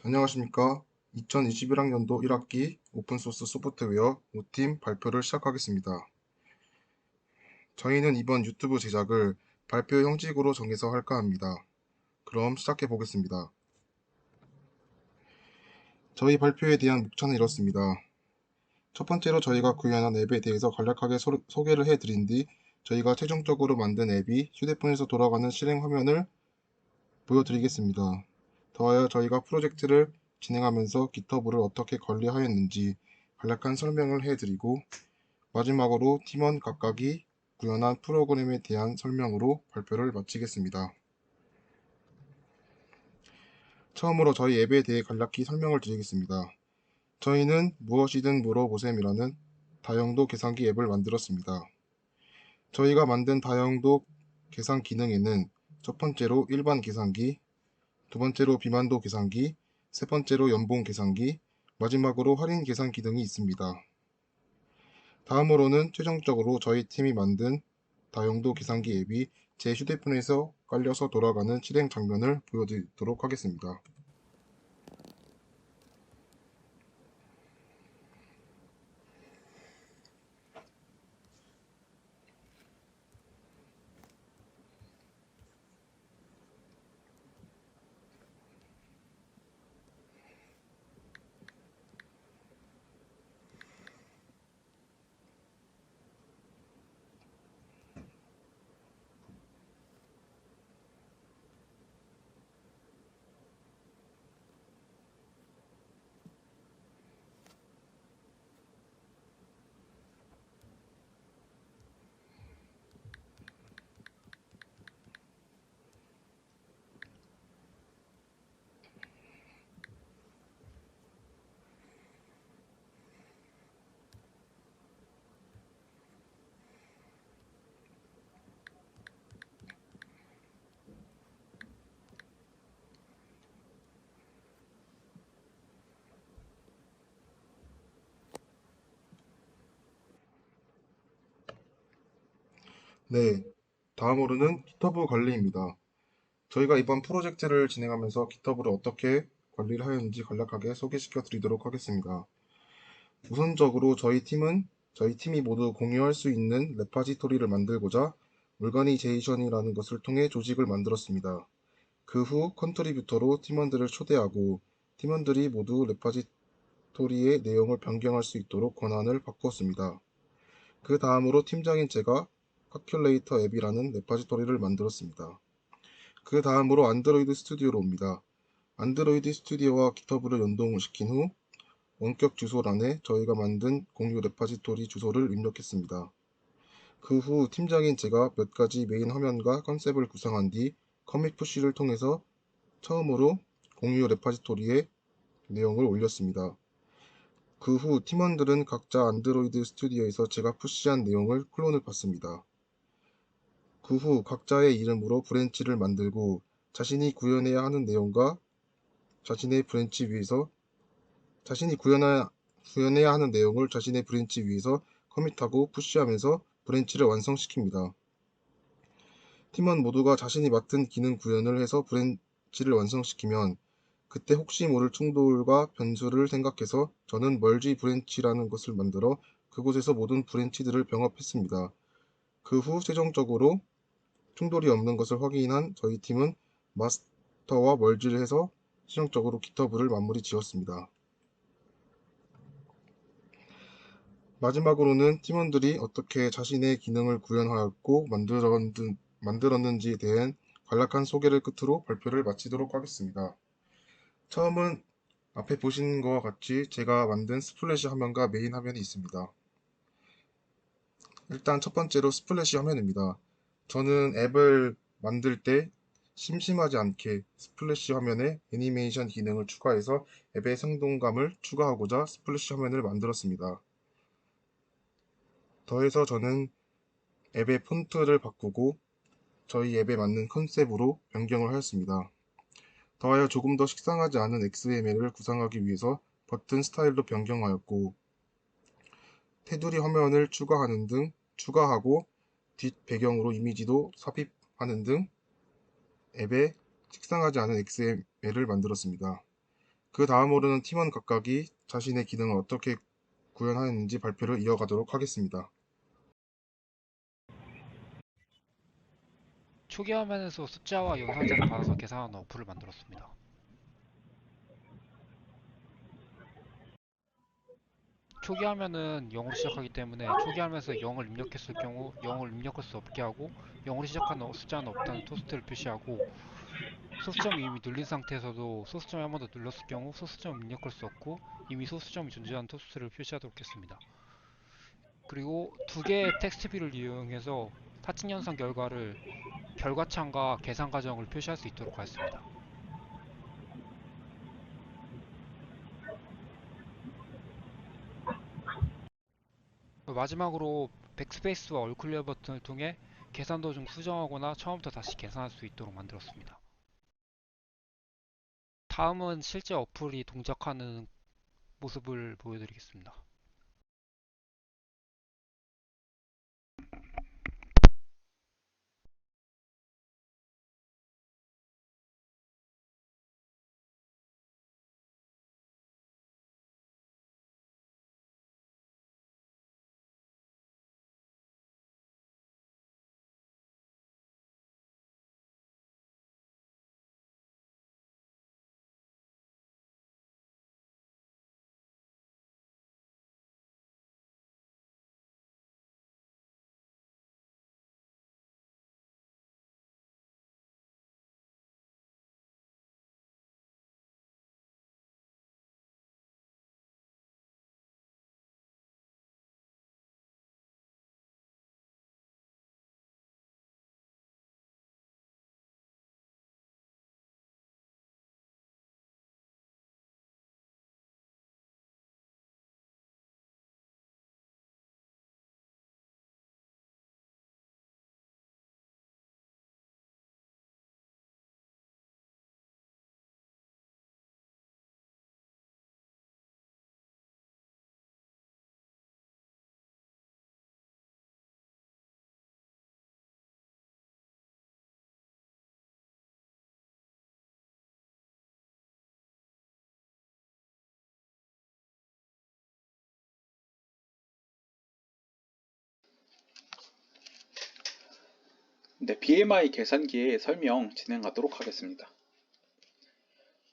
안녕하십니까. 2021학년도 1학기 오픈소스 소프트웨어 5팀 발표를 시작하겠습니다. 저희는 이번 유튜브 제작을 발표 형식으로 정해서 할까 합니다. 그럼 시작해 보겠습니다. 저희 발표에 대한 목차는 이렇습니다. 첫 번째로 저희가 구현한 앱에 대해서 간략하게 소개를 해드린 뒤 저희가 최종적으로 만든 앱이 휴대폰에서 돌아가는 실행 화면을 보여드리겠습니다. 더하여 저희가 프로젝트를 진행하면서 GitHub를 어떻게 관리하였는지 간략한 설명을 해드리고 마지막으로 팀원 각각이 구현한 프로그램에 대한 설명으로 발표를 마치겠습니다. 처음으로 저희 앱에 대해 간략히 설명을 드리겠습니다. 저희는 무엇이든 물어보셈이라는 다용도 계산기 앱을 만들었습니다. 저희가 만든 다용도 계산 기능에는 첫 번째로 일반 계산기, 두 번째로 비만도 계산기, 세 번째로 연봉 계산기, 마지막으로 할인 계산 기능이 있습니다. 다음으로는 최종적으로 저희 팀이 만든 다용도 계산기 앱이 제 휴대폰에서 깔려서 돌아가는 실행 장면을 보여드리도록 하겠습니다. 네, 다음으로는 GitHub 관리입니다. 저희가 이번 프로젝트를 진행하면서 GitHub를 어떻게 관리를 하였는지 간략하게 소개시켜 드리도록 하겠습니다. 우선적으로 저희 팀이 모두 공유할 수 있는 레파지토리를 만들고자 오르가니제이션이라는 것을 통해 조직을 만들었습니다. 그 후 컨트리뷰터로 팀원들을 초대하고 팀원들이 모두 레파지토리의 내용을 변경할 수 있도록 권한을 바꿨습니다. 그 다음으로 팀장인 제가 calculator 앱이라는 레파지토리를 만들었습니다. 그 다음으로 안드로이드 스튜디오로 옵니다. 안드로이드 스튜디오와 GitHub를 연동시킨 후 원격 주소란에 저희가 만든 공유 레파지토리 주소를 입력했습니다. 그 후 팀장인 제가 몇 가지 메인 화면과 컨셉을 구상한 뒤 커밋 푸시를 통해서 처음으로 공유 레파지토리에 내용을 올렸습니다. 그 후 팀원들은 각자 안드로이드 스튜디오에서 제가 푸시한 내용을 클론을 받습니다. 그 후 각자의 이름으로 브랜치를 만들고 자신이 구현해야 하는 내용과 자신의 브랜치 위에서 자신이 구현해야 하는 내용을 자신의 브랜치 위에서 커밋하고 푸시하면서 브랜치를 완성시킵니다. 팀원 모두가 자신이 맡은 기능 구현을 해서 브랜치를 완성시키면 그때 혹시 모를 충돌과 변수를 생각해서 저는 멀지 브랜치라는 것을 만들어 그곳에서 모든 브랜치들을 병합했습니다. 그 후 최종적으로 충돌이 없는 것을 확인한 저희 팀은 마스터와 멀지를 해서 최종적으로 GitHub를 마무리 지었습니다. 마지막으로는 팀원들이 어떻게 자신의 기능을 구현하였고 만들었는지에 대한 간략한 소개를 끝으로 발표를 마치도록 하겠습니다. 처음은 앞에 보시는 것과 같이 제가 만든 스플래시 화면과 메인 화면이 있습니다. 일단 첫 번째로 스플래시 화면입니다. 저는 앱을 만들 때 심심하지 않게 스플래시 화면에 애니메이션 기능을 추가해서 앱의 생동감을 추가하고자 스플래시 화면을 만들었습니다. 더해서 저는 앱의 폰트를 바꾸고 저희 앱에 맞는 컨셉으로 변경을 하였습니다. 더하여 조금 더 식상하지 않은 XML을 구상하기 위해서 버튼 스타일로 변경하였고 테두리 화면을 추가하고 뒷 배경으로 이미지도 삽입하는 등 앱에 식상하지 않은 XML을 만들었습니다. 그 다음으로는 팀원 각각이 자신의 기능을 어떻게 구현하였는지 발표를 이어가도록 하겠습니다. 초기 화면에서 숫자와 연산자를 받아서 계산하는 어플을 만들었습니다. 초기 화면은 0으로 시작하기 때문에 초기 화면에서 0을 입력했을 경우 0을 입력할 수 없게 하고 0으로 시작하는 숫자는 없다는 토스트를 표시하고 소수점이 이미 눌린 상태에서도 소수점을 한 번 더 눌렀을 경우 소수점을 입력할 수 없고 이미 소수점이 존재하는 토스트를 표시하도록 했습니다. 그리고 두 개의 텍스트 뷰를 이용해서 사진 연산 결과를 결과창과 계산 과정을 표시할 수 있도록 하였습니다. 마지막으로 백스페이스와 올 클리어 버튼을 통해 계산 도중 수정하거나 처음부터 다시 계산할 수 있도록 만들었습니다. 다음은 실제 어플이 동작하는 모습을 보여드리겠습니다. 네, BMI 계산기의 설명 진행하도록 하겠습니다.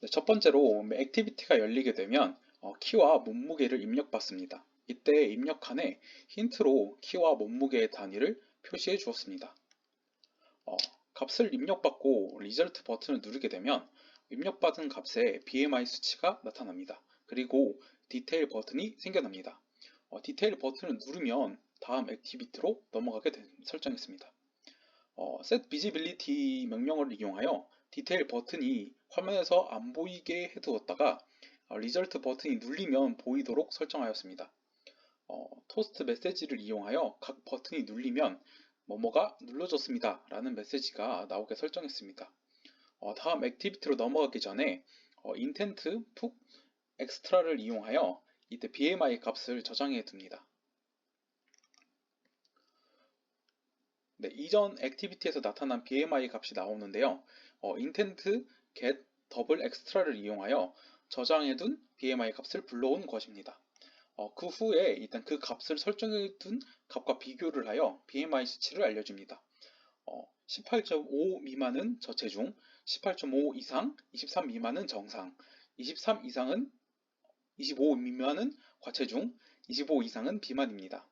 네, 첫 번째로 액티비티가 열리게 되면 키와 몸무게를 입력받습니다. 이때 입력칸에 힌트로 키와 몸무게의 단위를 표시해 주었습니다. 어, 값을 입력받고 리절트 버튼을 누르게 되면 입력받은 값에 BMI 수치가 나타납니다. 그리고 디테일 버튼이 생겨납니다. 디테일 버튼을 누르면 다음 액티비티로 넘어가게 설정했습니다. set visibility 명령어를 이용하여 디테일 버튼이 화면에서 안 보이게 해두었다가 리절트 버튼이 눌리면 보이도록 설정하였습니다. 토스트 메시지를 이용하여 각 버튼이 눌리면 뭐뭐가 눌러졌습니다 라는 메시지가 나오게 설정했습니다. 다음 액티비티로 넘어가기 전에 인텐트 푹 엑스트라를 이용하여 이때 BMI 값을 저장해 둡니다. 네, 이전 액티비티에서 나타난 BMI 값이 나오는데요. 인텐트 get 더블 엑스트라를 이용하여 저장해둔 BMI 값을 불러온 것입니다. 그 후에 일단 그 값을 설정해둔 값과 비교를 하여 BMI 수치를 알려줍니다. 18.5 미만은 저체중, 18.5 이상, 23 미만은 정상, 23 이상은 25 미만은 과체중, 25 이상은 비만입니다.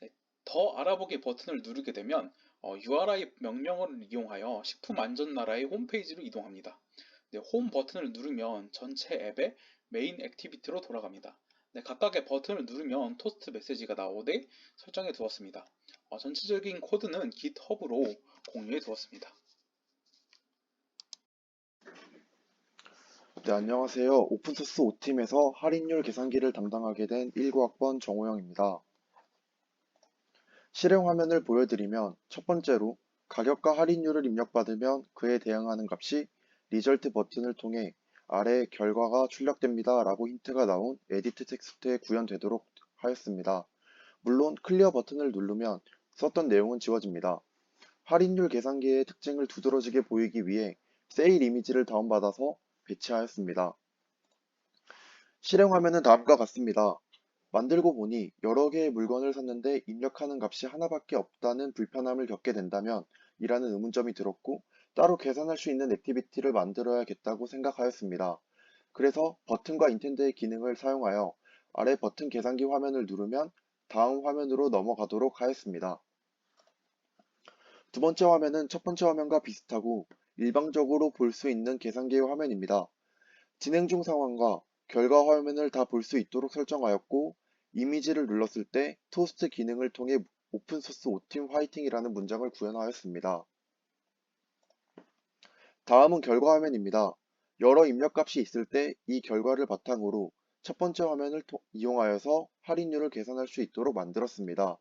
네, 더 알아보기 버튼을 누르게 되면 URI 명령어를 이용하여 식품안전나라의 홈페이지로 이동합니다. 네, 홈 버튼을 누르면 전체 앱의 메인 액티비티로 돌아갑니다. 네, 각각의 버튼을 누르면 토스트 메시지가 나오되 설정해 두었습니다. 전체적인 코드는 GitHub으로 공유해 두었습니다. 네, 안녕하세요. 오픈소스 5팀에서 할인율 계산기를 담당하게 된 19학번 정호영입니다. 실행 화면을 보여드리면 첫 번째로 가격과 할인율을 입력받으면 그에 대응하는 값이 리절트 버튼을 통해 아래 결과가 출력됩니다 라고 힌트가 나온 에디트 텍스트에 구현되도록 하였습니다. 물론 클리어 버튼을 누르면 썼던 내용은 지워집니다. 할인율 계산기의 특징을 두드러지게 보이기 위해 세일 이미지를 다운받아서 배치하였습니다. 실행 화면은 다음과 같습니다. 만들고 보니 여러 개의 물건을 샀는데 입력하는 값이 하나밖에 없다는 불편함을 겪게 된다면 이라는 의문점이 들었고 따로 계산할 수 있는 액티비티를 만들어야겠다고 생각하였습니다. 그래서 버튼과 인텐드의 기능을 사용하여 아래 버튼 계산기 화면을 누르면 다음 화면으로 넘어가도록 하였습니다. 두 번째 화면은 첫 번째 화면과 비슷하고 일방적으로 볼 수 있는 계산기의 화면입니다. 진행 중 상황과 결과 화면을 다 볼 수 있도록 설정하였고 이미지를 눌렀을 때 토스트 기능을 통해 오픈소스 오팀 화이팅이라는 문장을 구현하였습니다. 다음은 결과 화면입니다. 여러 입력값이 있을 때 이 결과를 바탕으로 첫 번째 화면을 이용하여서 할인율을 계산할 수 있도록 만들었습니다.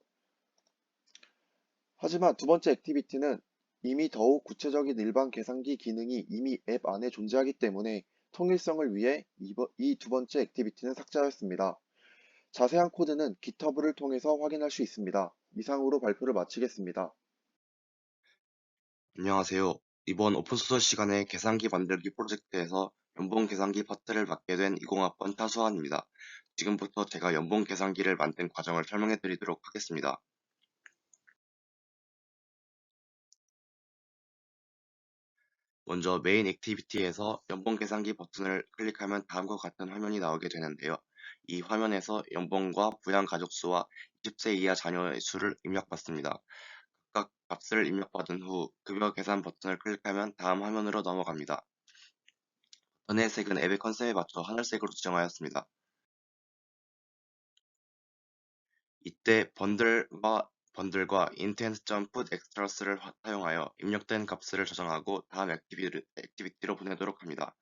하지만 두 번째 액티비티는 이미 더욱 구체적인 일반 계산기 기능이 이미 앱 안에 존재하기 때문에 통일성을 위해 이 두 번째 액티비티는 삭제하였습니다. 자세한 코드는 GitHub를 통해서 확인할 수 있습니다. 이상으로 발표를 마치겠습니다. 안녕하세요. 이번 오픈소스 시간에 계산기 만들기 프로젝트에서 연봉 계산기 파트를 맡게 된 20학번 타수환입니다. 지금부터 제가 연봉 계산기를 만든 과정을 설명해 드리도록 하겠습니다. 먼저 메인 액티비티에서 연봉 계산기 버튼을 클릭하면 다음과 같은 화면이 나오게 되는데요. 이 화면에서 연봉과 부양 가족수와 20세 이하 자녀의 수를 입력받습니다. 각각 값을 입력받은 후 급여 계산 버튼을 클릭하면 다음 화면으로 넘어갑니다. 전의 색은 앱의 컨셉에 맞춰 하늘색으로 지정하였습니다. 이때 번들과 intent.put extras를 사용하여 입력된 값을 저장하고 다음 액티비티로 보내도록 합니다.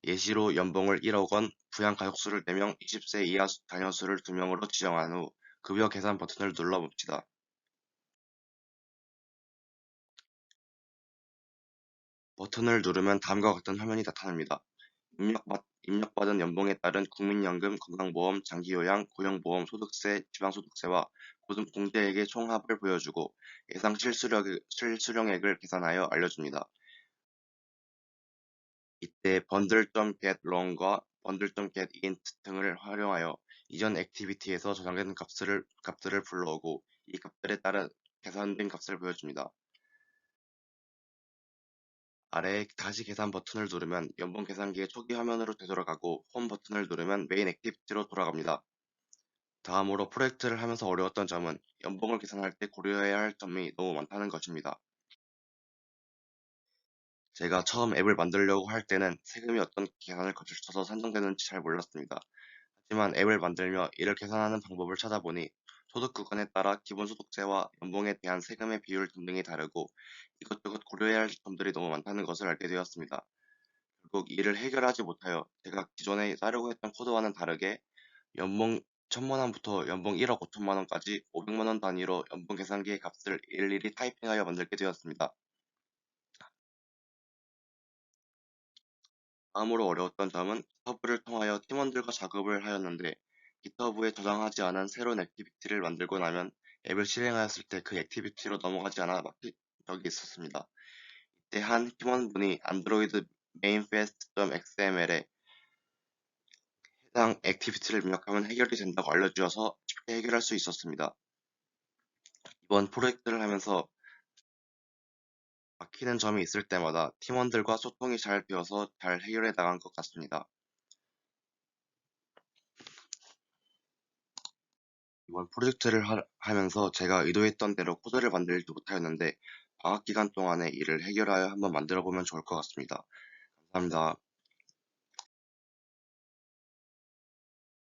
예시로 연봉을 1억 원, 부양 가족수를 4명, 20세 이하 자녀 수를 2명으로 지정한 후 급여 계산 버튼을 눌러봅시다. 버튼을 누르면 다음과 같은 화면이 나타납니다. 입력받은 연봉에 따른 국민연금, 건강보험, 장기요양, 고용보험, 소득세, 지방소득세와 공제액의 총합을 보여주고 예상 실수령액을 계산하여 알려줍니다. 이때 bundle.getLong과 bundle.getInt 등을 활용하여 이전 액티비티에서 저장된 값들을 불러오고 이 값들에 따라 계산된 값을 보여줍니다. 아래에 다시 계산 버튼을 누르면 연봉 계산기의 초기 화면으로 되돌아가고 홈 버튼을 누르면 메인 액티비티로 돌아갑니다. 다음으로 프로젝트를 하면서 어려웠던 점은 연봉을 계산할 때 고려해야 할 점이 너무 많다는 것입니다. 제가 처음 앱을 만들려고 할 때는 세금이 어떤 계산을 거쳐서 산정되는지 잘 몰랐습니다. 하지만 앱을 만들며 이를 계산하는 방법을 찾아보니 소득 구간에 따라 기본소득세와 연봉에 대한 세금의 비율 등등이 다르고 이것저것 고려해야 할 점들이 너무 많다는 것을 알게 되었습니다. 결국 이를 해결하지 못하여 제가 기존에 따르고 했던 코드와는 다르게 연봉 1000만 원부터 연봉 1억 5천만 원까지 500만 원 단위로 연봉 계산기의 값을 일일이 타이핑하여 만들게 되었습니다. 다음으로 어려웠던 점은 GitHub를 통하여 팀원들과 작업을 하였는데 GitHub에 저장하지 않은 새로운 액티비티를 만들고 나면 앱을 실행하였을 때 그 액티비티로 넘어가지 않아 막힌 적이 있었습니다. 이때 한 팀원분이 안드로이드 mainfest.xml에 해당 액티비티를 입력하면 해결이 된다고 알려주어서 쉽게 해결할 수 있었습니다. 이번 프로젝트를 하면서 막히는 점이 있을 때마다 팀원들과 소통이 잘 되어서 잘 해결해 나간 것 같습니다. 이번 프로젝트를 하면서 제가 의도했던 대로 코드를 만들지 못하였는데 방학 기간 동안에 이를 해결하여 한번 만들어 보면 좋을 것 같습니다. 감사합니다.